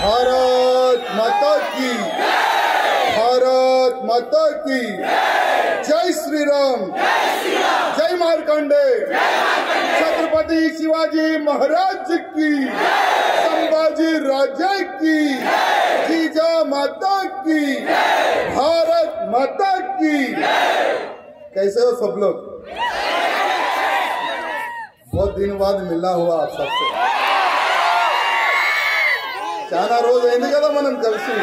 भारत माता की, भारत माता की जय श्री राम, जय मार्कंडे, छत्रपति शिवाजी महाराज की, संभाजी राजे की, जीजा माता की, भारत माता की। कैसे हो सब लोग? बहुत दिन बाद मिलना हुआ आप सबसे। చాలా రోజు అయింది కదా మనం కలిసి.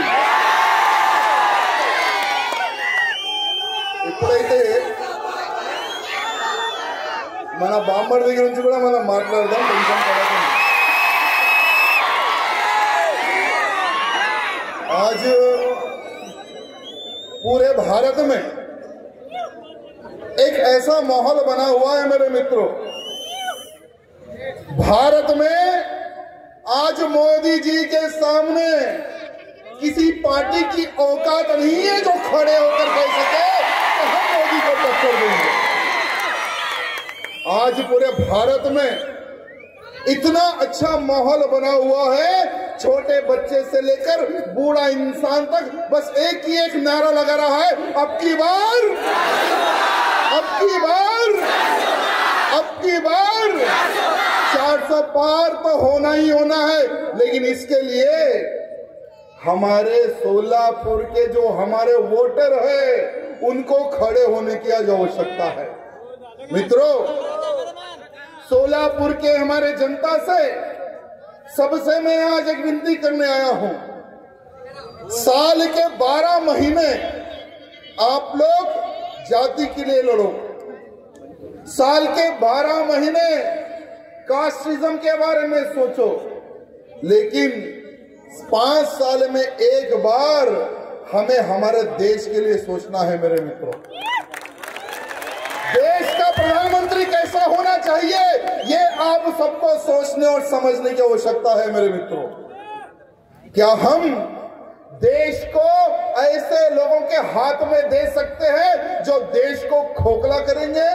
ఇప్పుడైతే మన బాంబర్ దగ్గర నుంచి కూడా మనం మాట్లాడదాం, టెన్షన్ పడకండి. आज पूरे भारत में एक ऐसा माहौल बना हुआ है मेरे मित्रों। भारत में आज मोदी जी के सामने किसी पार्टी की औकात नहीं है जो खड़े होकर कह सके तो हम मोदी को टक्कर देंगे। आज पूरे भारत में इतना अच्छा माहौल बना हुआ है, छोटे बच्चे से लेकर बूढ़ा इंसान तक बस एक ही एक नारा लगा रहा है, अब की बार, अब की बार, अब की बार 400 पार तो होना ही होना है। लेकिन इसके लिए हमारे सोलापुर के जो हमारे वोटर है उनको खड़े होने की आज आवश्यकता है। मित्रों, सोलापुर के हमारे जनता से सबसे मैं आज एक विनती करने आया हूं। साल के 12 महीने आप लोग जाति के लिए लड़ो, साल के 12 महीने कास्टिज्म के बारे में सोचो, लेकिन 5 साल में एक बार हमें हमारे देश के लिए सोचना है मेरे मित्रों। देश का प्रधानमंत्री कैसा होना चाहिए ये आप सबको सोचने और समझने की आवश्यकता है मेरे मित्रों। क्या हम देश को ऐसे लोगों के हाथ में दे सकते हैं जो देश को खोखला करेंगे?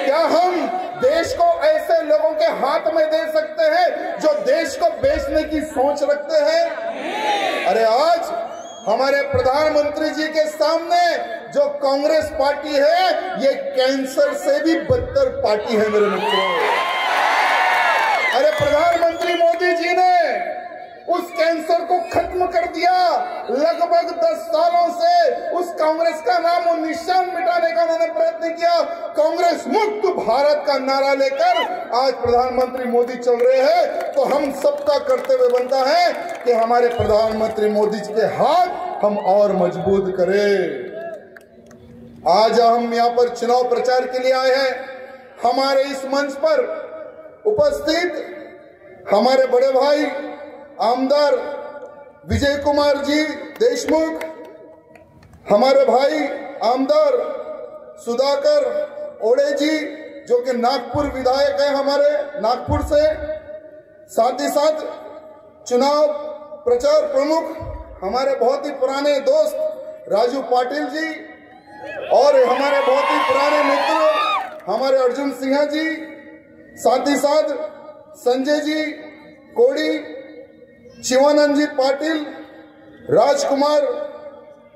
क्या हम देश को ऐसे लोगों के हाथ में दे सकते हैं जो देश को बेचने की सोच रखते हैं? अरे आज हमारे प्रधानमंत्री जी के सामने जो कांग्रेस पार्टी है ये कैंसर से भी बदतर पार्टी है मेरे मित्रों। अरे प्रधानमंत्री मोदी जी ने उस कैंसर को खत्म कर दिया। लगभग 10 सालों से उस कांग्रेस का नाम और निशान मिटाने का उन्होंने प्रयत्न किया। कांग्रेस मुक्त भारत का नारा लेकर आज प्रधानमंत्री मोदी चल रहे हैं। तो हम सबका कर्तव्य बनता है कि हमारे प्रधानमंत्री मोदी जी के हाथ हम और मजबूत करें। आज हम यहाँ पर चुनाव प्रचार के लिए आए हैं। हमारे इस मंच पर उपस्थित हमारे बड़े भाई आमदार विजय कुमार जी देशमुख, हमारे भाई आमदार सुधाकर ओड़े जी जो कि नागपुर विधायक है हमारे नागपुर से, साथ ही साथ चुनाव प्रचार प्रमुख हमारे बहुत ही पुराने दोस्त राजू पाटिल जी और हमारे बहुत ही पुराने मित्र हमारे अर्जुन सिन्हा जी, साथ ही साथ संजय जी कोड़ी, शिवानंद जी पाटिल, राजकुमार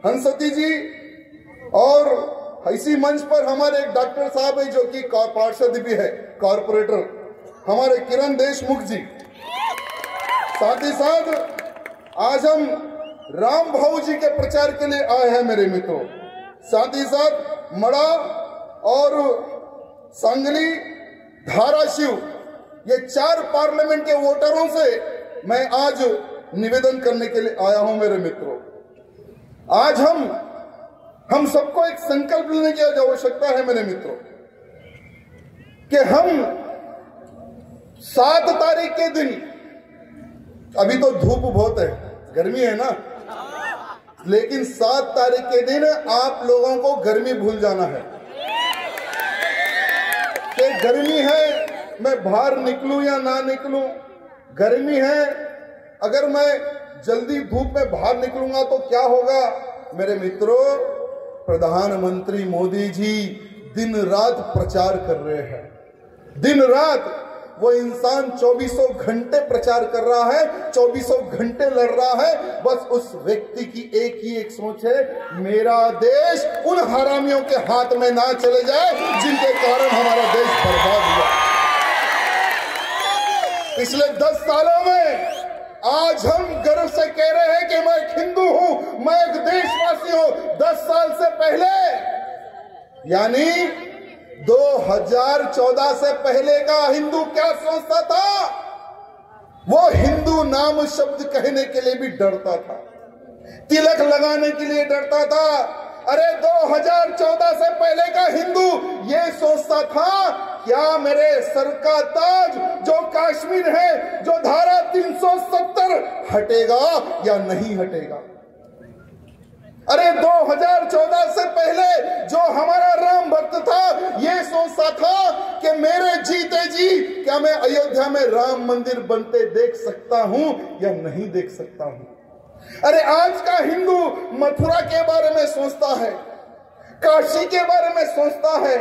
हंसती जी और इसी मंच पर हमारे एक डॉक्टर साहब है जो कि पार्षद भी है, कॉर्पोरेटर हमारे किरण देशमुख जी। साथ ही साथ आज हम राम भाऊ जी के प्रचार के लिए आए हैं मेरे मित्रों। साथ ही साथ मड़ा और सांगली, धाराशिव ये 4 पार्लियामेंट के वोटरों से मैं आज निवेदन करने के लिए आया हूं मेरे मित्रों। आज हम सबको एक संकल्प लेने की आवश्यकता है मेरे मित्रों कि हम 7 तारीख के दिन, अभी तो धूप बहुत है, गर्मी है ना, लेकिन 7 तारीख के दिन आप लोगों को गर्मी भूल जाना है कि गर्मी है, मैं बाहर निकलूं या ना निकलूं, गर्मी है, अगर मैं जल्दी धूप में बाहर निकलूंगा तो क्या होगा? मेरे मित्रों, प्रधानमंत्री मोदी जी दिन रात प्रचार कर रहे हैं, दिन रात वो इंसान 24 घंटे प्रचार कर रहा है, 24 घंटे लड़ रहा है। बस उस व्यक्ति की एक ही एक सोच है, मेरा देश उन हरामियों के हाथ में ना चले जाए जिनके कारण हमारा देश बर्बाद हुआ। पिछले 10 सालों में आज हम गर्व से कह रहे हैं कि मैं एक हिंदू हूं, मैं एक देशवासी हूं। 10 साल से पहले यानी 2014 से पहले का हिंदू क्या सोचता था? वो हिंदू नाम शब्द कहने के लिए भी डरता था, तिलक लगाने के लिए डरता था। अरे 2014 से पहले का हिंदू ये सोचता था, क्या मेरे सर का ताज जो कश्मीर है, जो धारा 370 हटेगा या नहीं हटेगा? अरे 2014 से पहले जो हमारा राम भक्त था ये सोचता था कि मेरे जीते जी क्या मैं अयोध्या में राम मंदिर बनते देख सकता हूं या नहीं देख सकता हूं। अरे आज का हिंदू मथुरा के बारे में सोचता है, काशी के बारे में सोचता है।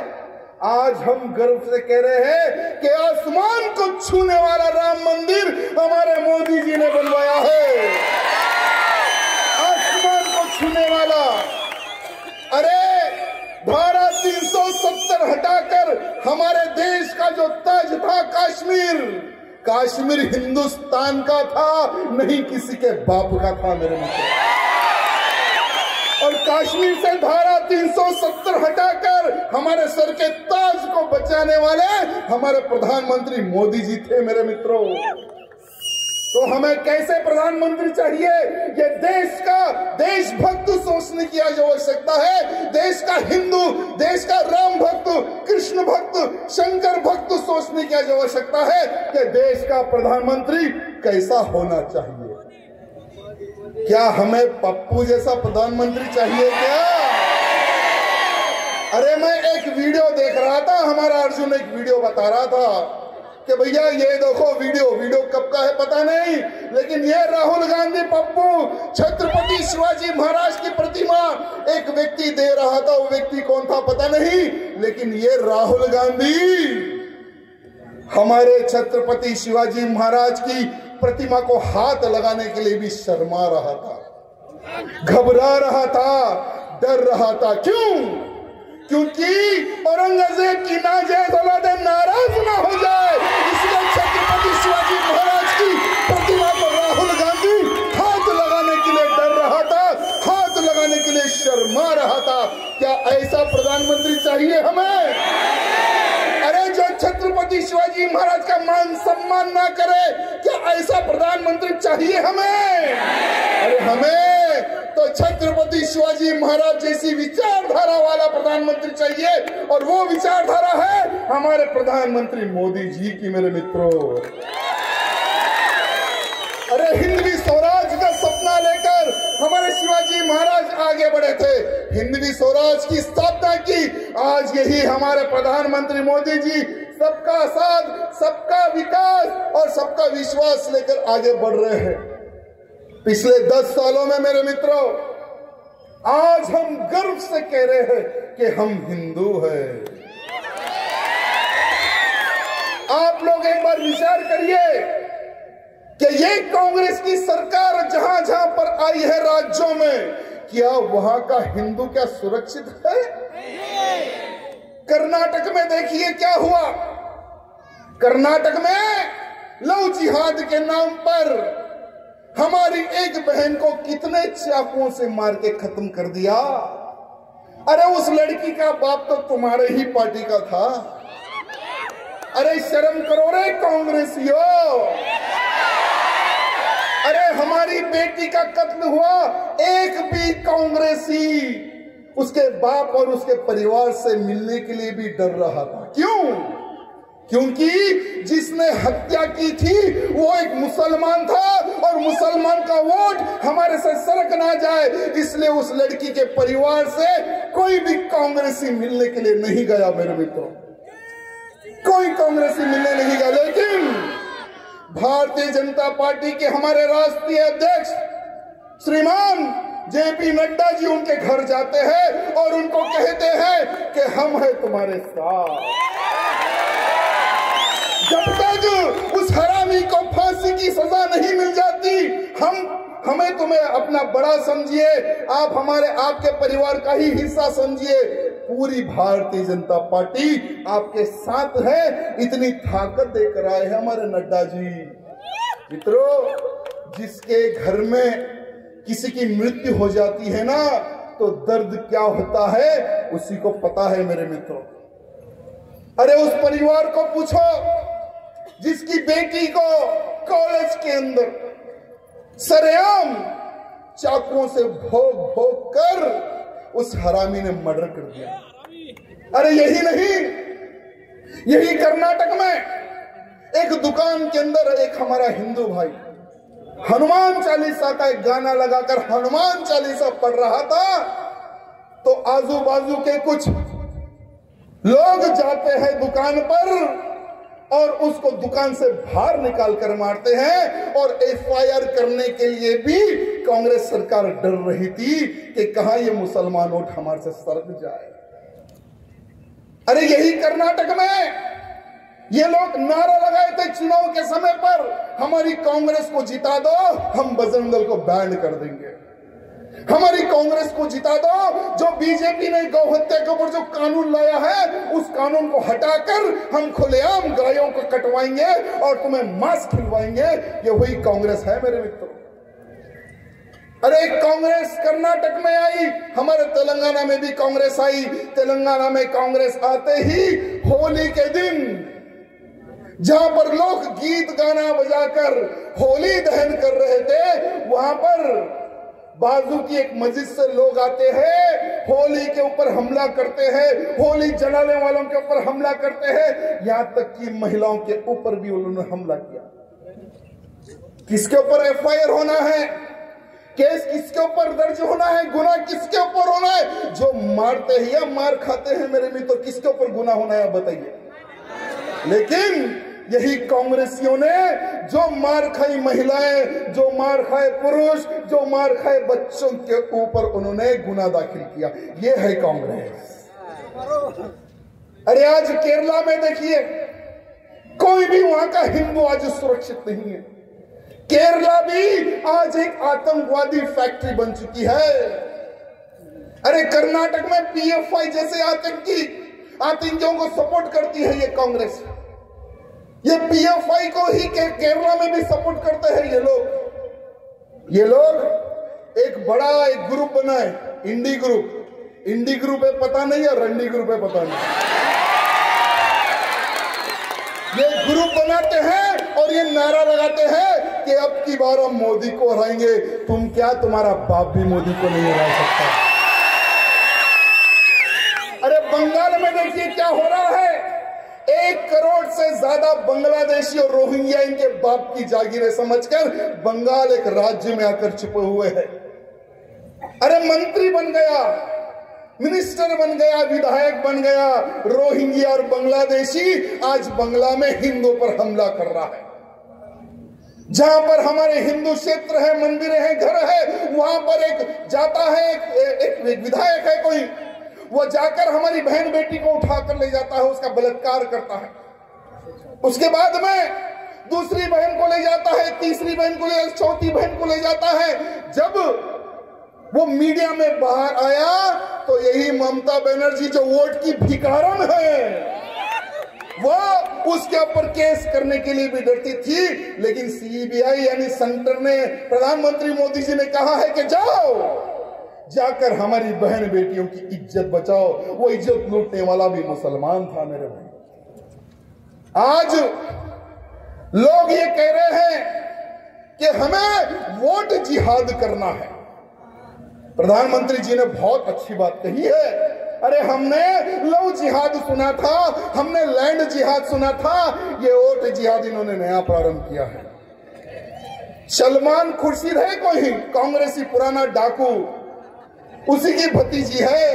आज हम गर्व से कह रहे हैं कि आसमान को छूने वाला राम मंदिर हमारे मोदी जी ने बनवाया है, आसमान को छूने वाला। अरे धारा 370 हटाकर हमारे देश का जो ताज था कश्मीर, कश्मीर हिंदुस्तान का था, नहीं किसी के बाप का था मेरे मित्र। और कश्मीर से धारा 370 हटाकर हमारे सर के ताज को बचाने वाले हमारे प्रधानमंत्री मोदी जी थे मेरे मित्रों। तो हमें कैसे प्रधानमंत्री चाहिए? ये देश का देशभक्त सोचने की आज आवश्यकता है। देश का हिंदू, देश का राम भक्त, कृष्ण भक्त, शंकर भक्त सोचने की आज आवश्यकता है कि देश का प्रधानमंत्री कैसा होना चाहिए। क्या हमें पप्पू जैसा प्रधानमंत्री चाहिए क्या? अरे मैं एक वीडियो देख रहा था, हमारा अर्जुन एक वीडियो बता रहा था कि भैया ये देखो वीडियो कब का है पता नहीं, लेकिन ये राहुल गांधी पप्पू छत्रपति शिवाजी महाराज की प्रतिमा एक व्यक्ति दे रहा था। वो व्यक्ति कौन था पता नहीं, लेकिन ये राहुल गांधी हमारे छत्रपति शिवाजी महाराज की प्रतिमा को हाथ लगाने के लिए भी शर्मा रहा था, घबरा रहा था, डर रहा था। क्यों? क्योंकि औरंगजेब की नाजायज औलादे नाराज ना हो जाए, इसलिए छत्रपति शिवाजी महाराज की प्रतिमा को राहुल गांधी हाथ लगाने के लिए डर रहा था, हाथ लगाने के लिए शर्मा रहा था। क्या ऐसा प्रधानमंत्री चाहिए हमें? अरे जो छत्रपति शिवाजी महाराज का मान सम्मान ना करे, क्या ऐसा प्रधानमंत्री चाहिए हमें? अरे हमें तो छत्रपति शिवाजी महाराज जैसी विचारधारा वाला प्रधानमंत्री चाहिए, और वो विचारधारा है हमारे प्रधानमंत्री मोदी जी की मेरे मित्रों। अरे हिंदवी स्वराज का सपना लेकर हमारे शिवाजी महाराज आगे बढ़े थे, हिंदवी स्वराज की स्थापना की। आज यही हमारे प्रधानमंत्री मोदी जी सबका साथ, सबका विकास और सबका विश्वास लेकर आगे बढ़ रहे हैं। पिछले 10 सालों में मेरे मित्रों आज हम गर्व से कह रहे हैं कि हम हिंदू हैं। आप लोग एक बार विचार करिए कि ये कांग्रेस की सरकार जहां जहां पर आई है राज्यों में, क्या वहां का हिंदू क्या सुरक्षित है? कर्नाटक में देखिए क्या हुआ। कर्नाटक में लव जिहाद के नाम पर हमारी एक बहन को कितने चाकुओं से मार के खत्म कर दिया। अरे उस लड़की का बाप तो तुम्हारे ही पार्टी का था। अरे शर्म करो रे कांग्रेसियों। अरे हमारी बेटी का कत्ल हुआ, एक भी कांग्रेसी उसके बाप और उसके परिवार से मिलने के लिए भी डर रहा था। क्यों? क्योंकि जिसने हत्या की थी वो एक मुसलमान था, और मुसलमान का वोट हमारे से सरक ना जाए, इसलिए उस लड़की के परिवार से कोई भी कांग्रेसी मिलने के लिए नहीं गया मेरे मित्रों, कोई कांग्रेसी मिलने नहीं गया। लेकिन भारतीय जनता पार्टी के हमारे राष्ट्रीय अध्यक्ष श्रीमान जेपी नड्डा जी उनके घर जाते हैं और उनको कहते हैं कि हम हैं तुम्हारे साथ। जब तक तक उस हरामी को फांसी की सजा नहीं मिल जाती, हमें तुम्हें अपना बड़ा समझिए, आप हमारे आपके परिवार का ही हिस्सा समझिए। पूरी भारतीय जनता पार्टी आपके साथ है। इतनी ताकत देकर आए हैं हमारे नड्डा जी। मित्रों, जिसके घर में किसी की मृत्यु हो जाती है ना, तो दर्द क्या होता है उसी को पता है मेरे मित्रों। अरे उस परिवार को पूछो जिसकी बेटी को कॉलेज के अंदर सरेआम चाकुओं से भोग भोग कर उस हरामी ने मर्डर कर दिया। अरे यही नहीं, यही कर्नाटक में एक दुकान के अंदर एक हमारा हिंदू भाई हनुमान चालीसा का एक गाना लगाकर हनुमान चालीसा पढ़ रहा था, तो आजू बाजू के कुछ लोग जाते हैं दुकान पर और उसको दुकान से बाहर निकाल कर मारते हैं। और एफआईआर करने के लिए भी कांग्रेस सरकार डर रही थी कि कहां ये मुसलमान वोट हमारे से सरक जाए। अरे यही कर्नाटक में ये लोग नारा लगाए थे चुनाव के समय पर, हमारी कांग्रेस को जिता दो, हम बजरंग दल को बैन कर देंगे। हमारी कांग्रेस को जिता दो, जो बीजेपी ने गौ हत्या के ऊपर जो कानून लाया है उस कानून को हटाकर हम खुलेआम गायों को कटवाएंगे और तुम्हें मांस खिलवाएंगे। ये वही कांग्रेस है मेरे मित्रों। अरे कांग्रेस कर्नाटक में आई, हमारे तेलंगाना में भी कांग्रेस आई। तेलंगाना में कांग्रेस आते ही होली के दिन जहां पर लोग गीत गाना बजाकर होली दहन कर रहे थे, वहां पर बाजू की एक मस्जिद से लोग आते हैं, होली के ऊपर हमला करते हैं, होली जलाने वालों के ऊपर हमला करते हैं, यहां तक कि महिलाओं के ऊपर भी उन्होंने हमला किया। किसके ऊपर एफआईआर होना है, केस किसके ऊपर दर्ज होना है, गुनाह किसके ऊपर होना है? जो मारते हैं या मार खाते हैं मेरे मित्र, तो किसके ऊपर गुनाह होना है बताइए। लेकिन यही कांग्रेसियों ने जो मार खाई महिलाएं, जो मार खाए पुरुष, जो मार खाए बच्चों के ऊपर उन्होंने गुनाह दाखिल किया। ये है कांग्रेस। अरे आज केरला में देखिए, कोई भी वहां का हिंदू आज सुरक्षित नहीं है। केरला भी आज एक आतंकवादी फैक्ट्री बन चुकी है। अरे कर्नाटक में पीएफआई जैसे आतंकियों को सपोर्ट करती है ये कांग्रेस। ये पीएफआई को ही केरला में भी सपोर्ट करते हैं ये लोग। ये लोग एक बड़ा एक ग्रुप बनाए, इंडी ग्रुप है पता नहीं, या रंडी ग्रुप है पता नहीं, ये ग्रुप बनाते हैं और ये नारा लगाते हैं कि अब की बार हम मोदी को हराएंगे। तुम क्या, तुम्हारा बाप भी मोदी को नहीं हरा सकता। अरे बंगाल में देखिए क्या हो रहा है, 1 करोड़ से ज्यादा बांग्लादेशी और रोहिंग्या इनके बाप की जागीरें समझकर बंगाल एक राज्य में आकर छुपे हुए हैं। अरे मंत्री बन गया, मिनिस्टर बन गया, विधायक बन गया, रोहिंग्या और बांग्लादेशी आज बंगला में हिंदुओं पर हमला कर रहा है। जहां पर हमारे हिंदू क्षेत्र है, मंदिर है, घर है, वहां पर एक जाता है, एक विधायक है कोई, वो जाकर हमारी बहन बेटी को उठाकर ले जाता है, उसका बलात्कार करता है। उसके बाद में दूसरी बहन को ले जाता है, तीसरी बहन को ले, चौथी बहन को ले जाता है। जब वो मीडिया में बाहर आया तो यही ममता बनर्जी जो वोट की भिखारन है, वो उसके ऊपर केस करने के लिए भी डरती थी। लेकिन सीबीआई यानी सेंटर ने, प्रधानमंत्री मोदी जी ने कहा है कि जाओ, जाकर हमारी बहन बेटियों की इज्जत बचाओ। वो इज्जत लूटने वाला भी मुसलमान था मेरे भाई। आज लोग ये कह रहे हैं कि हमें वोट जिहाद करना है। प्रधानमंत्री जी ने बहुत अच्छी बात कही है। अरे हमने लव जिहाद सुना था, हमने लैंड जिहाद सुना था, ये वोट जिहाद इन्होंने नया प्रारंभ किया है। सलमान खुर्शीद है कोई कांग्रेसी पुराना डाकू, उसी की भतीजी है,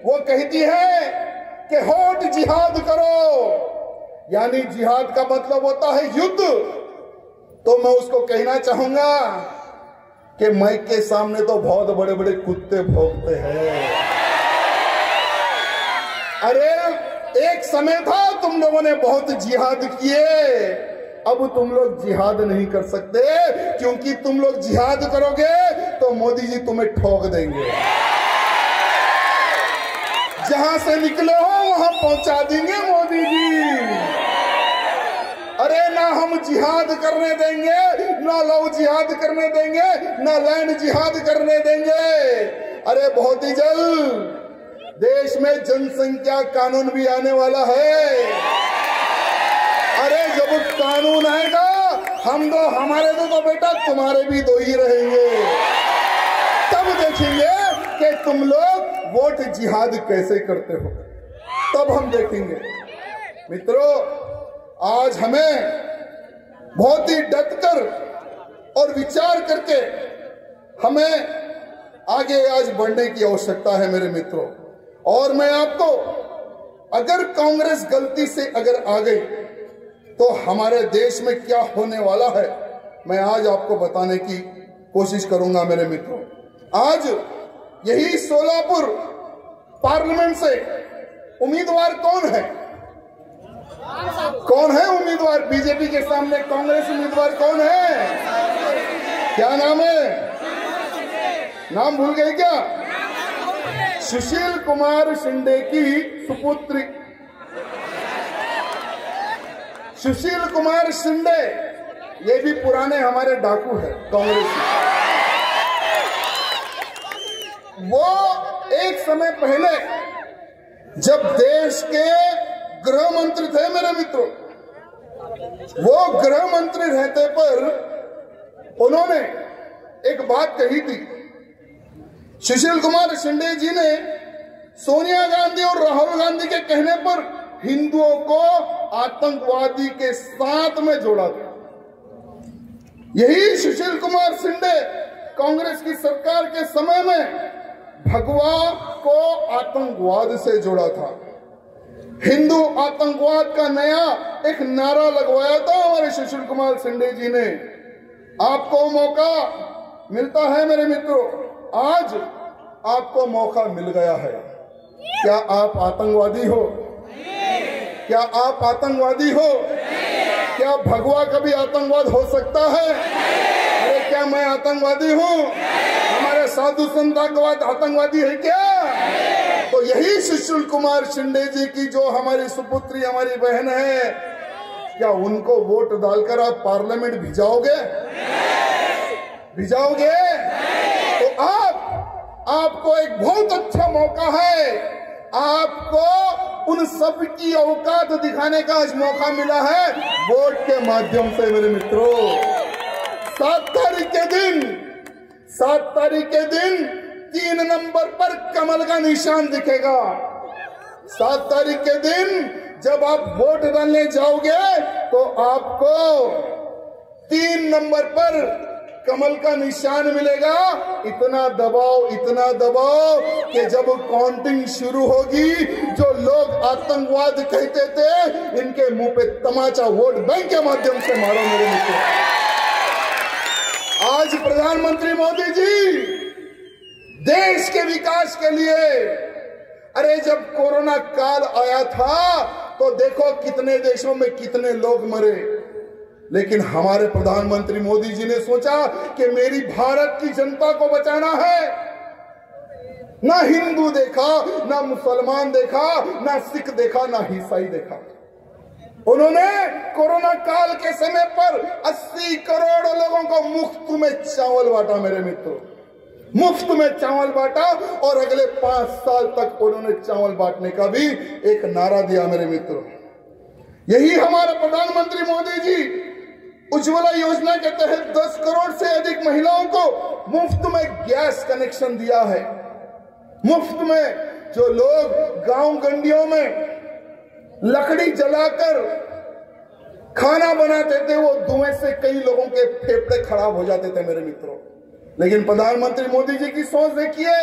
वो कहती है कि होट जिहाद करो, यानी जिहाद का मतलब होता है युद्ध। तो मैं उसको कहना चाहूंगा कि माइक के सामने तो बहुत बड़े बड़े कुत्ते भौंकते हैं। अरे एक समय था तुम लोगों ने बहुत जिहाद किए, अब तुम लोग जिहाद नहीं कर सकते, क्योंकि तुम लोग जिहाद करोगे तो मोदी जी तुम्हें ठोक देंगे। जहां से निकले हो वहां पहुंचा देंगे मोदी जी। अरे ना हम जिहाद करने देंगे, ना लव जिहाद करने देंगे, ना लैंड जिहाद करने देंगे। अरे बहुत ही जल्द देश में जनसंख्या कानून भी आने वाला है। अरे जब कानून आएगा हम दो, हमारे दो तो बेटा तुम्हारे भी दो ही रहेंगे। तब देखेंगे कि तुम लोग वोट जिहाद कैसे करते हो, तब हम देखेंगे। मित्रों, आज हमें बहुत ही डटकर और विचार करके हमें आगे आज बढ़ने की आवश्यकता है मेरे मित्रों। और मैं आपको, अगर कांग्रेस गलती से अगर आ गई तो हमारे देश में क्या होने वाला है, मैं आज आपको बताने की कोशिश करूंगा मेरे मित्रों। आज यही सोलापुर पार्लियामेंट से उम्मीदवार कौन है? कौन है उम्मीदवार? बीजेपी के सामने कांग्रेस उम्मीदवार कौन है? क्या नाम है? नाम भूल गए क्या? सुशील कुमार शिंदे की सुपुत्री सुशील कुमार शिंदे, ये भी पुराने हमारे डाकू है कांग्रेस। वो एक समय पहले जब देश के गृह मंत्री थे मेरे मित्रों, वो गृह मंत्री रहते पर उन्होंने एक बात कही थी। सुशील कुमार शिंदे जी ने सोनिया गांधी और राहुल गांधी के कहने पर हिंदुओं को आतंकवादी के साथ में जोड़ा था। यही सुशील कुमार शिंदे कांग्रेस की सरकार के समय में भगवा को आतंकवाद से जोड़ा था। हिंदू आतंकवाद का नया एक नारा लगवाया था हमारे सुशील कुमार शिंदे जी ने। आपको मौका मिलता है मेरे मित्रों, आज आपको मौका मिल गया है। क्या आप आतंकवादी हो? क्या आप आतंकवादी हो? क्या भगवा कभी आतंकवाद हो सकता है? अरे क्या मैं आतंकवादी हूँ? हमारे साधु संत आतंकवादी है क्या? तो यही सुशील कुमार शिंदे जी की जो हमारी सुपुत्री, हमारी बहन है, क्या उनको वोट डालकर आप पार्लियामेंट भिजाओगे? भिजाओगे? तो आपको एक बहुत अच्छा मौका है। आपको उन सब की औकात दिखाने का आज मौका मिला है वोट के माध्यम से मेरे मित्रों। 7 तारीख के दिन 3 नंबर पर कमल का निशान दिखेगा। 7 तारीख के दिन जब आप वोट डालने जाओगे तो आपको 3 नंबर पर कमल का निशान मिलेगा। इतना दबाव कि जब काउंटिंग शुरू होगी, जो लोग आतंकवाद कहते थे, इनके मुंह पे तमाचा वोट बैंक के माध्यम से मारो मेरे मित्रों। आज प्रधानमंत्री मोदी जी देश के विकास के लिए, अरे जब कोरोना काल आया था तो देखो कितने देशों में कितने लोग मरे, लेकिन हमारे प्रधानमंत्री मोदी जी ने सोचा कि मेरी भारत की जनता को बचाना है। ना हिंदू देखा, ना मुसलमान देखा, ना सिख देखा, ना ईसाई देखा। उन्होंने कोरोना काल के समय पर 80 करोड़ लोगों को मुफ्त में चावल बांटा मेरे मित्रों, मुफ्त में चावल बांटा। और अगले 5 साल तक उन्होंने चावल बांटने का भी एक नारा दिया मेरे मित्रों। यही हमारे प्रधानमंत्री मोदी जी उज्ज्वला योजना के तहत 10 करोड़ से अधिक महिलाओं को मुफ्त में गैस कनेक्शन दिया है। मुफ्त में जो लोग गांव गंडियों में लकड़ी जलाकर खाना बनाते थे, वो धुएं से कई लोगों के फेफड़े खराब हो जाते थे मेरे मित्रों। लेकिन प्रधानमंत्री मोदी जी की सोच देखिए,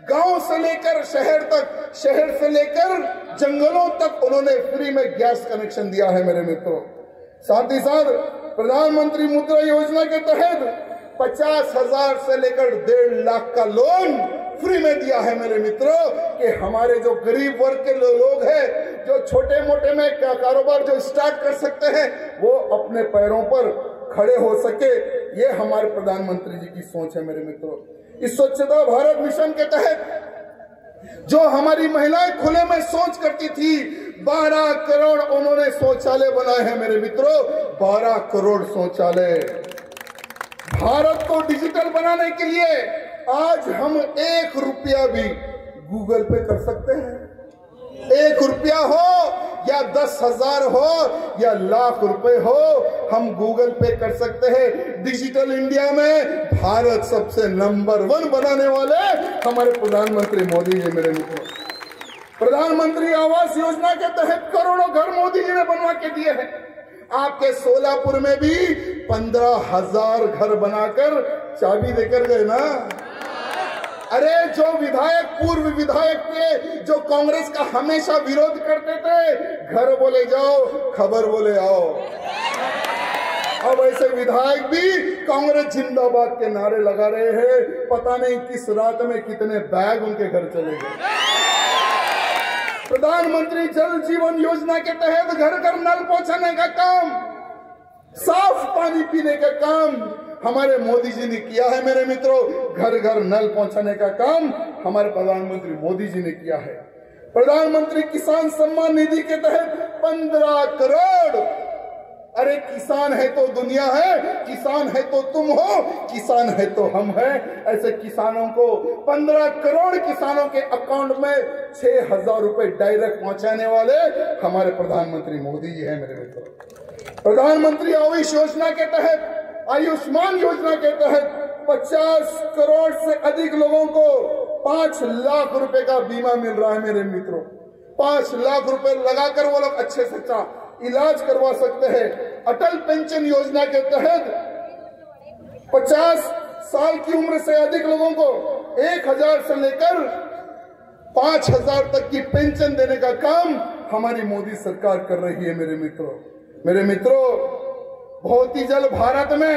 गांव से लेकर शहर तक, शहर से लेकर जंगलों तक उन्होंने फ्री में गैस कनेक्शन दिया है मेरे मित्रों। साथ ही साथ प्रधानमंत्री मुद्रा योजना के तहत 50,000 से लेकर 1.5 लाख का लोन फ्री में दिया है मेरे मित्रों, कि हमारे जो गरीब वर्ग के लोग हैं जो छोटे मोटे में कारोबार जो स्टार्ट कर सकते हैं वो अपने पैरों पर खड़े हो सके, ये हमारे प्रधानमंत्री जी की सोच है मेरे मित्रों। इस स्वच्छता भारत मिशन के तहत जो हमारी महिलाएं खुले में शौच करती थी, 12 करोड़ उन्होंने शौचालय बनाए हैं मेरे मित्रों, 12 करोड़ शौचालय। भारत को डिजिटल बनाने के लिए आज हम 1 रुपया भी गूगल पे कर सकते हैं। 1 रुपया हो या 10,000 हो या लाख रुपए हो, हम गूगल पे कर सकते हैं। डिजिटल इंडिया में भारत सबसे नंबर 1 बनाने वाले हमारे प्रधानमंत्री मोदी जी मेरे मित्रों। प्रधानमंत्री आवास योजना के तहत करोड़ों घर मोदी जी ने बनवा के दिए हैं। आपके सोलापुर में भी 15,000 घर बनाकर चाबी देकर गए ना। अरे जो विधायक, पूर्व विधायक थे जो कांग्रेस का हमेशा विरोध करते थे, घर बोले जाओ खबर बोले आओ, अब ऐसे विधायक भी कांग्रेस जिंदाबाद के नारे लगा रहे हैं। पता नहीं किस रात में कितने बैग उनके घर चले गए। प्रधानमंत्री जल जीवन योजना के तहत घर घर नल पहुंचाने का काम, साफ पानी पीने का काम हमारे मोदी जी ने किया है मेरे मित्रों। घर घर नल पहुंचाने का काम हमारे प्रधानमंत्री मोदी जी ने किया है। प्रधानमंत्री किसान सम्मान निधि के तहत 15 करोड़। अरे किसान है तो दुनिया है, किसान है तो तुम हो, किसान है तो हम हैं। ऐसे किसानों को 15 करोड़ किसानों के अकाउंट में 6,000 रुपए डायरेक्ट पहुंचाने वाले हमारे प्रधानमंत्री मोदी जी हैं मेरे मित्रों। प्रधानमंत्री आयुष योजना के तहत, आयुष्मान योजना के तहत 50 करोड़ से अधिक लोगों को 5 लाख रुपए का बीमा मिल रहा है मेरे मित्रों। 5 लाख रुपए लगाकर वो लोग अच्छे से अच्छा इलाज करवा सकते हैं। अटल पेंशन योजना के तहत 50 साल की उम्र से अधिक लोगों को 1,000 से लेकर 5,000 तक की पेंशन देने का काम हमारी मोदी सरकार कर रही है मेरे मित्रों। मेरे मित्रों, बहुत ही जल्द भारत में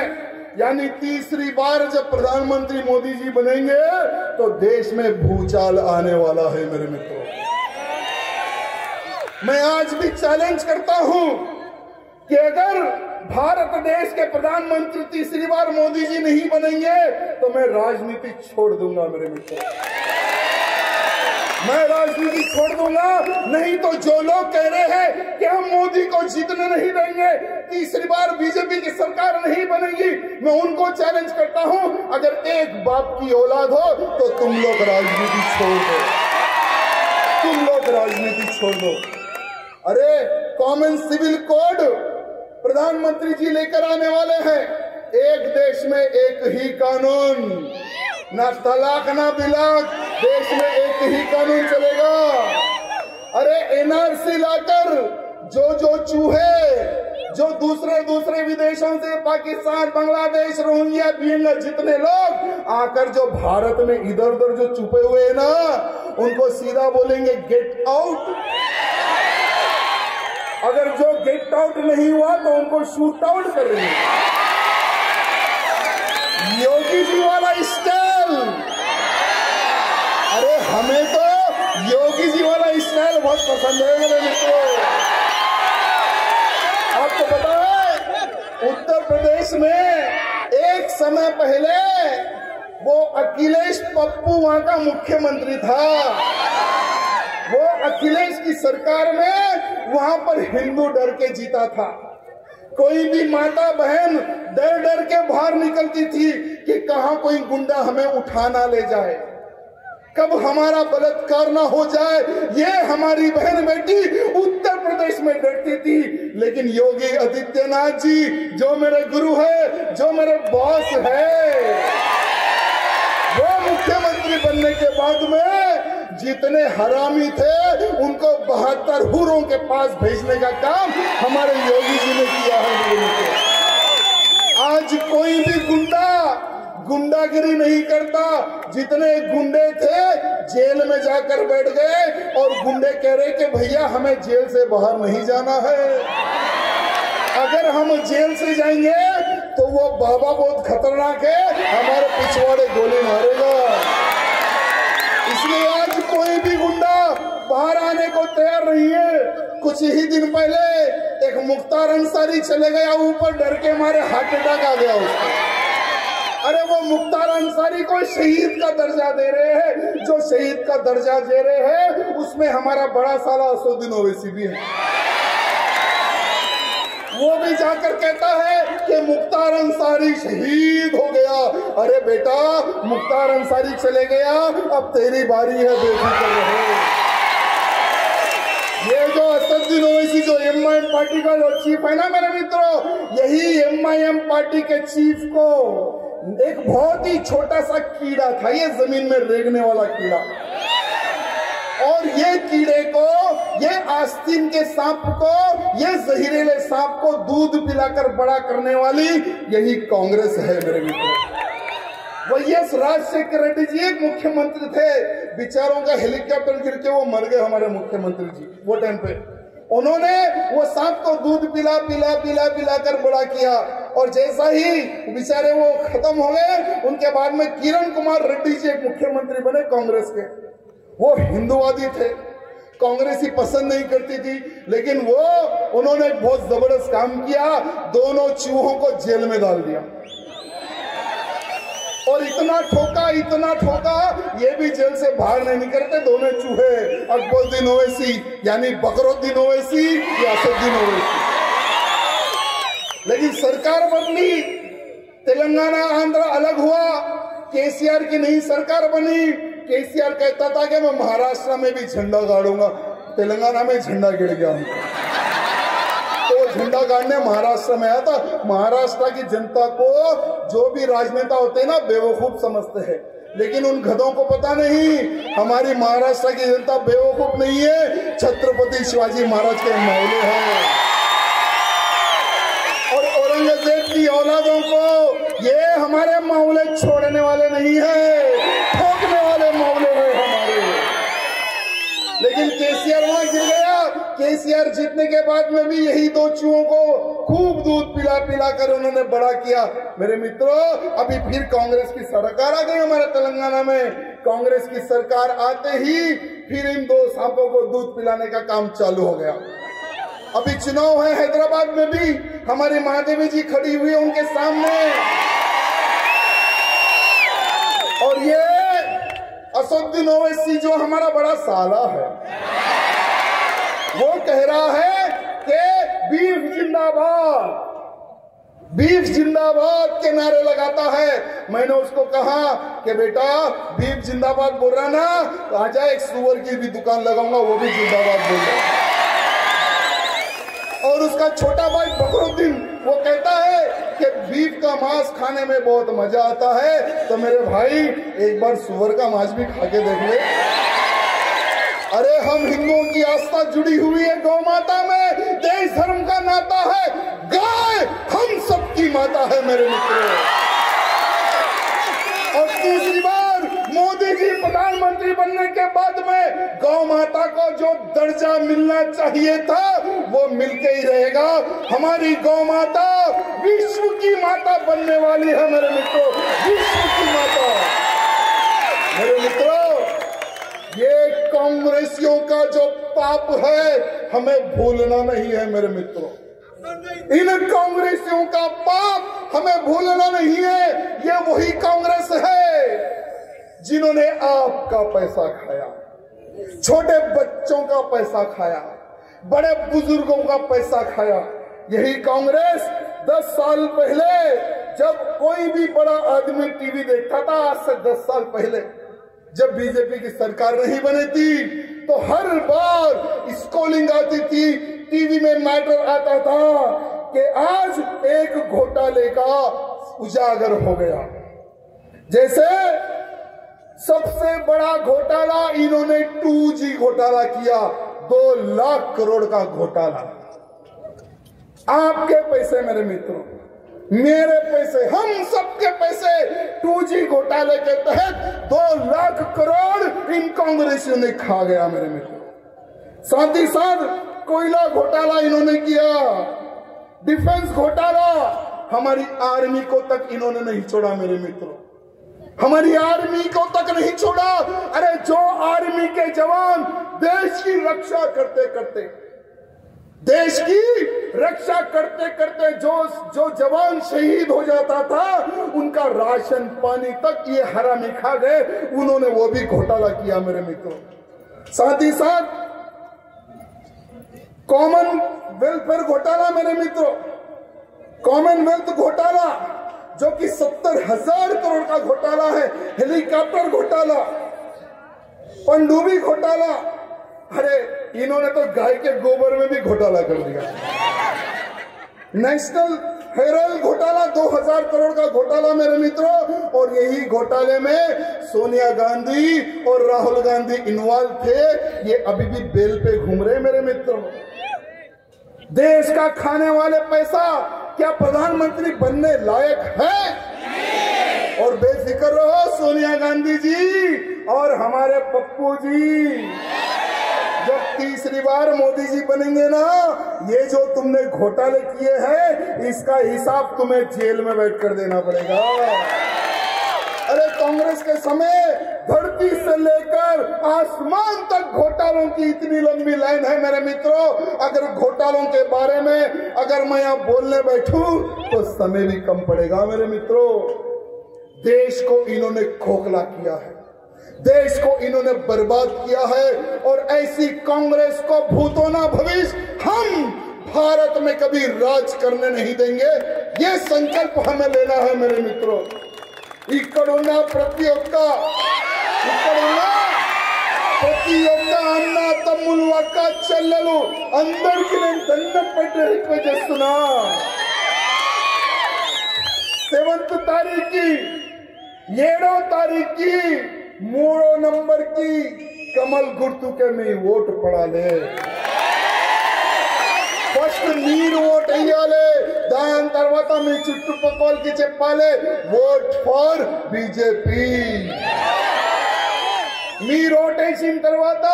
यानी तीसरी बार जब प्रधानमंत्री मोदी जी बनेंगे तो देश में भूचाल आने वाला है मेरे मित्रों। मैं आज भी चैलेंज करता हूं कि अगर भारत देश के प्रधानमंत्री तीसरी बार मोदी जी नहीं बनेंगे तो मैं राजनीति छोड़ दूंगा मेरे मित्रों। मैं राजनीति छोड़ दूंगा। नहीं तो जो लोग कह रहे हैं कि हम मोदी को जीतने नहीं देंगे, तीसरी बार बीजेपी की सरकार नहीं बनेगी, मैं उनको चैलेंज करता हूं, अगर एक बाप की औलाद हो तो तुम लोग राजनीति छोड़ दो, तुम लोग राजनीति छोड़ दो। अरे कॉमन सिविल कोड प्रधानमंत्री जी लेकर आने वाले हैं। एक देश में एक ही कानून, ना तलाक ना बिलाक, देश में एक ही कानून चलेगा। अरे एनआरसी लाकर जो चूहे जो दूसरे विदेशों से पाकिस्तान, बांग्लादेश, रोहिंग्या, बिहार जितने लोग आकर जो भारत में इधर उधर जो छुपे हुए हैं ना, उनको सीधा बोलेंगे गेट आउट। अगर जो गेट आउट नहीं हुआ तो उनको शूट आउट करेंगे। योगी जी वाला स्टाइल, अरे हमें तो योगी जी वाला स्टाइल बहुत पसंद है मेरे मित्रों। आपको पता है उत्तर प्रदेश में एक समय पहले वो अखिलेश पप्पू वहां का मुख्यमंत्री था। वो अखिलेश की सरकार में वहां पर हिंदू डर के जीता था। कोई भी माता बहन डर डर के बाहर निकलती थी कि कहां कोई गुंडा हमें उठाना ले जाए, कब हमारा बलात्कार ना हो जाए, ये हमारी बहन बेटी उत्तर प्रदेश में डरती थी। लेकिन योगी आदित्यनाथ जी जो मेरे गुरु है, जो मेरे बॉस है, वो मुख्यमंत्री बनने के बाद में जितने हरामी थे उनको 72 हुरों के पास भेजने का काम हमारे योगी जी ने किया है। आज कोई भी गुंडागिरी नहीं करता। जितने गुंडे थे जेल में जाकर बैठ गए और गुंडे कह रहे कि भैया हमें जेल से बाहर नहीं जाना है, अगर हम जेल से जाएंगे तो वो बाबा बहुत खतरनाक है, हमारे पिछवाड़े गोली मारेगा। इसलिए आज कोई भी गुंडा बाहर आने को तैयार नहीं है। कुछ ही दिन पहले एक मुख्तार अंसारी चले गया ऊपर, डर के मारे हार्ट अटैक आ गया उसको। अरे वो मुख्तार अंसारी को शहीद का दर्जा दे रहे हैं, जो शहीद का दर्जा दे रहे हैं उसमें हमारा बड़ा साला असदुद्दीन ओवैसी भी है। वो भी जाकर कहता है कि मुख्तार अंसारी शहीद हो गया। अरे बेटा, मुख्तार अंसारी चले गया, अब तेरी बारी है, बेफिक्र रहो। ये जो असदुद्दीन ओवैसी जो एमआईएम पार्टी का जो चीफ है ना मेरे मित्रों, यही एमआईएम पार्टी के चीफ को एक बहुत ही छोटा सा कीड़ा था, ये जमीन में रेंगने वाला कीड़ा, और ये कीड़े को, ये आस्तीन के सांप को, ये जहरीले सांप को दूध पिलाकर बड़ा करने वाली यही कांग्रेस है मेरे मित्रों। वाईएस राजशेखर रेड्डी जी एक मुख्यमंत्री थे, बेचारों का हेलीकॉप्टर गिर के वो मर गए हमारे मुख्यमंत्री जी। वो टाइम पे उन्होंने वो सांप को दूध पिला पिला पिला पिला कर बड़ा किया, और जैसा ही बेचारे वो खत्म हो गए, उनके बाद में किरण कुमार रेड्डी जी एक मुख्यमंत्री बने कांग्रेस के। वो हिंदुवादी थे, कांग्रेस ही पसंद नहीं करती थी, लेकिन वो उन्होंने एक बहुत जबरदस्त काम किया, दोनों चूहों को जेल में डाल दिया, और इतना ठोका ये भी जेल से बाहर नहीं निकलते दोनों चूहे, अकबरुद्दीन ओवैसी यानी बकरुद्दीन ओवैसी या असदुद्दीन ओवैसी। लेकिन सरकार बदली, तेलंगाना आंध्र अलग हुआ, केसीआर की नई सरकार बनी। केसीआर कहता था कि मैं महाराष्ट्र में भी झंडा गाड़ूंगा, तेलंगाना में झंडा गिर गया, तो झंडा गाड़ने महाराष्ट्र में आया था। महाराष्ट्र की जनता को जो भी राजनेता होते हैं ना बेवकूफ समझते हैं, लेकिन उन गधों को पता नहीं हमारी महाराष्ट्र की जनता बेवकूफ नहीं है, छत्रपति शिवाजी महाराज के मौले हैं। और औरंगजेब की औलादों को ये हमारे मौले छोड़ने वाले नहीं है, ठोकने वाले मौले हैं हमारे। लेकिन केसीआर वहां गिर गया। केसीआर जीतने के बाद में भी यही दो चूहों को खूब दूध पिला पिला कर उन्होंने बड़ा किया। मेरे मित्रों, अभी फिर कांग्रेस की सरकार आ गई हमारे तेलंगाना में। कांग्रेस की सरकार आते ही फिर इन दो सांपों को दूध पिलाने का काम चालू हो गया। अभी चुनाव है हैदराबाद में भी, हमारी महादेवी जी खड़ी हुई है उनके सामने, और ये असदुद्दीन ओवैसी जो हमारा बड़ा साला है, वो कह रहा है कि बीफ जिंदाबाद, बीफ जिंदाबाद के नारे लगाता है। मैंने उसको कहा कि बेटा बीफ जिंदाबाद बोल रहा ना, तो आजा एक सुअर की भी दुकान लगाऊंगा, वो भी जिंदाबाद बोल रहा। और उसका छोटा भाई बकरुद्दीन वो कहता है कि बीफ का मांस खाने में बहुत मजा आता है। तो मेरे भाई एक बार सुअर का मांस भी खा के देख ले। अरे हम हिंदुओं की आस्था जुड़ी हुई है गौ माता में, देश धर्म का नाता है, गाय हम सबकी माता है मेरे मित्रों। और तीसरी बार मोदी जी प्रधानमंत्री बनने के बाद में गौ माता को जो दर्जा मिलना चाहिए था वो मिलके ही रहेगा। हमारी गौ माता विश्व की माता बनने वाली है मेरे मित्रों, विश्व की माता। मेरे मित्रों, ये कांग्रेसियों का जो पाप है हमें भूलना नहीं है मेरे मित्रों। इन कांग्रेसियों का पाप हमें भूलना नहीं है। ये वही कांग्रेस है जिन्होंने आपका पैसा खाया, छोटे बच्चों का पैसा खाया, बड़े बुजुर्गों का पैसा खाया। यही कांग्रेस 10 साल पहले जब कोई भी बड़ा आदमी टीवी देखता था, आज से 10 साल पहले जब बीजेपी की सरकार नहीं बनी थी, तो हर बार स्कॉलिंग आती थी, टीवी में मैटर आता था कि आज एक घोटाले का उजागर हो गया। जैसे सबसे बड़ा घोटाला इन्होंने 2G घोटाला किया, 2 लाख करोड़ का घोटाला। आपके पैसे मेरे मित्रों, मेरे पैसे, हम सबके पैसे 2G घोटाले के तहत 2 लाख करोड़ इन कांग्रेसियों ने खा गया मेरे मित्रों। साथ ही साथ कोयला घोटाला इन्होंने किया, डिफेंस घोटाला, हमारी आर्मी को तक इन्होंने नहीं छोड़ा मेरे मित्रों, हमारी आर्मी को तक नहीं छोड़ा। अरे जो आर्मी के जवान देश की रक्षा करते करते देश की रक्षा करते करते जो जवान शहीद हो जाता था, उनका राशन पानी तक ये हरामी खा गए। उन्होंने वो भी घोटाला किया मेरे मित्रों। साथ ही साथ कॉमन वेलफेयर घोटाला मेरे मित्रों, कॉमनवेल्थ घोटाला जो कि 70,000 करोड़ का घोटाला है, हेलीकॉप्टर घोटाला, पनडुब्बी घोटाला, अरे इन्होंने तो गाय के गोबर में भी घोटाला कर दिया। नेशनल हेराल्ड घोटाला 2000 करोड़ का घोटाला मेरे मित्रों, और यही घोटाले में सोनिया गांधी और राहुल गांधी इन्वॉल्व थे। ये अभी भी बेल पे घूम रहे मेरे मित्रों। देश का खाने वाले पैसा क्या प्रधानमंत्री बनने लायक है? और बेफिक्र रहो सोनिया गांधी जी और हमारे पप्पू जी, जब तीसरी बार मोदी जी बनेंगे ना, ये जो तुमने घोटाले किए हैं इसका हिसाब तुम्हें जेल में बैठकर देना पड़ेगा। अरे कांग्रेस के समय धरती से लेकर आसमान तक घोटालों की इतनी लंबी लाइन है मेरे मित्रों। अगर घोटालों के बारे में अगर मैं यहाँ बोलने बैठूं तो समय भी कम पड़ेगा मेरे मित्रों। देश को इन्होंने खोखला किया है, देश को इन्होंने बर्बाद किया है, और ऐसी कांग्रेस को भूतो ना भविष्य हम भारत में कभी राज करने नहीं देंगे। ये संकल्प हमें लेना है मेरे मित्रों। इकड़ुना प्रतियोगिता అన్న తమ్ముళ్ళు అక్క చెల్లెలు అందరికీ నేను దండం పెట్టి రిక్వెస్ట్ చేస్తున్నా। 7th तारीख की 7వ तारीख की 3 नंबर की कमल गुर्तु के में वोट पड़ाले। ఫస్ట్ మీరు ఓట్ వేయాలి, దాని తర్వాత మీ చుట్టుపక్కలకి చెప్పాలి ఓట్ ఫర్ బీజేపీ। మీరు ఓట్ వేసిన తర్వాత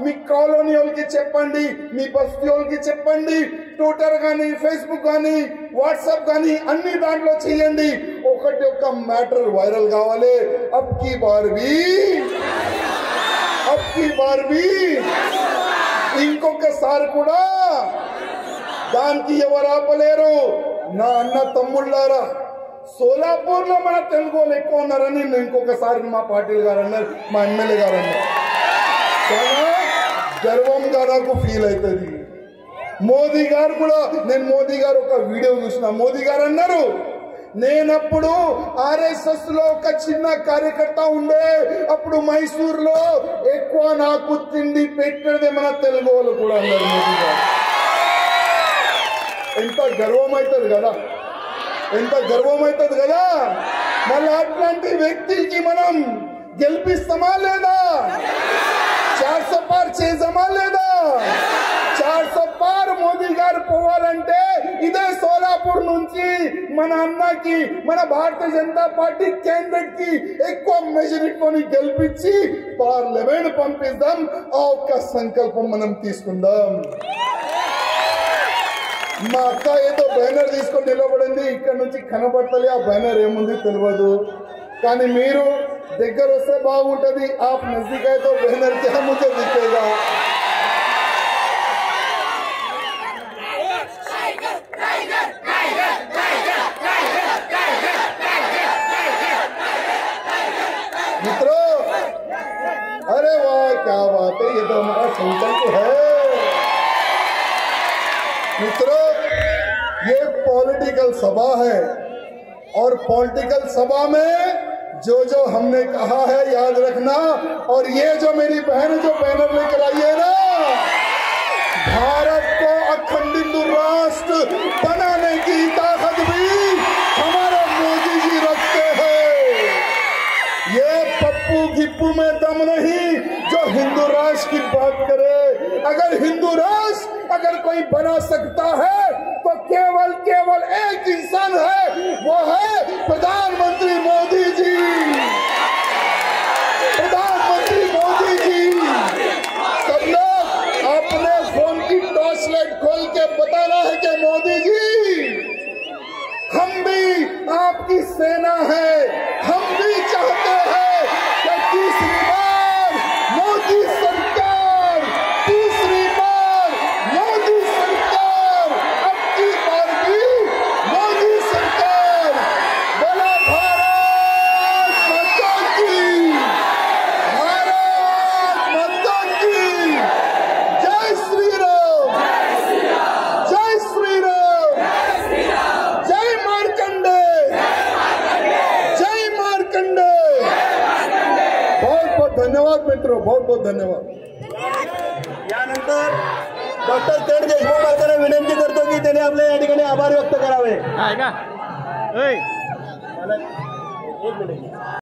మీ కాలనీ వాళ్ళకి చెప్పండి, మీ బస్తీ వాళ్ళకి చెప్పండి, ట్విట్టర్ కానీ ఫేస్బుక్ కానీ వాట్సాప్ కానీ అన్ని దాంట్లో చేయండి। ఒకటి ఒక్క మ్యాటర్ వైరల్ కావాలి। అబ్ కీ బార్ भी ఇంకొకసారి కూడా దానికి ఎవరు ఆపలేరు। నా అన్న తమ్ముళ్ళారా, సోలాపూర్లో మన తెలుగు వాళ్ళు ఎక్కువ ఉన్నారని ఇంకొకసారి మా పాటిల్ గారు అన్నారు, మా ఎమ్మెల్యే గారు అన్నారు। చాలా గర్వంగా నాకు ఫీల్ అవుతుంది। మోదీ గారు కూడా, నేను మోదీ గారు ఒక వీడియో చూసిన, మోదీ గారు అన్నారు నేనప్పుడు ఆర్ఎస్ఎస్ లో ఒక చిన్న కార్యకర్త ఉండే, అప్పుడు మైసూరులో ఎక్కువ నాకు తిండి పెట్టేదే మన తెలుగు వాళ్ళు కూడా అన్నారు మోదీ గారు। ఎంత గర్వం అవుతుంది కదా, ఎంత గర్వం అవుతుంది కదా। మళ్ళీ అట్లాంటి వ్యక్తికి మనం గెలిపిస్తామా లేదా? 400 పార్ చేద్దామా లేదా? 400 పార్ మోదీ గారు పోవాలంటే ఇదే సోలాపూర్ నుంచి మన అన్నకి, మన భారతీయ జనతా పార్టీ కేంద్రం కి ఎక్కువ మెజారిటీని గెలిపించి పార్లమెంట్ పంపిద్దాం। ఆ ఒక్క సంకల్పం మనం తీసుకుందాం। మా అక్క ఏదో బ్యానర్ తీసుకొని నిలబడింది, ఇక్కడ నుంచి కనబడతలే, ఆ బ్యానర్ ఏముంది తెలియదు, కానీ మీరు దగ్గర వస్తే బాగుంటది। आप नजदीक आए तो बैनर क्या मुझे दिखेगा। मित्रों, अरे वाह क्या बात है, ये तो हमारा संकल्प है। मित्रों, ये पॉलिटिकल सभा है, और पॉलिटिकल सभा में जो हमने कहा है याद रखना। और ये जो मेरी बहन जो बैनर लेकर आई है ना, भारत को अखंडित राष्ट्र बनाने की ताकत भी हमारे मोदी जी रखते हैं। ये पप्पू गिप्पू में दम नहीं जो हिंदू राष्ट्र की बात करे। अगर हिंदू राष्ट्र अगर कोई बना सकता है तो केवल एक इंसान है, वो है प्रधानमंत्री मोदी जी। प्रधानमंत्री मोदी जी। सब लोग अपने फोन की टॉर्च लाइट खोल के बताना है कि मोदी जी हम भी आपकी सेना है, हम भी चाहते हैं कि तीसरी बार मोदी सरकार, तीसरी बार मोदी सरकार धन्यवाद मित्रों, बहुत बहुत धन्यवाद। यानंतर डॉक्टर तेड देशमुख यांना विनंती करतो की त्यांनी आपले या ठिकाणी आभार व्यक्त करावे।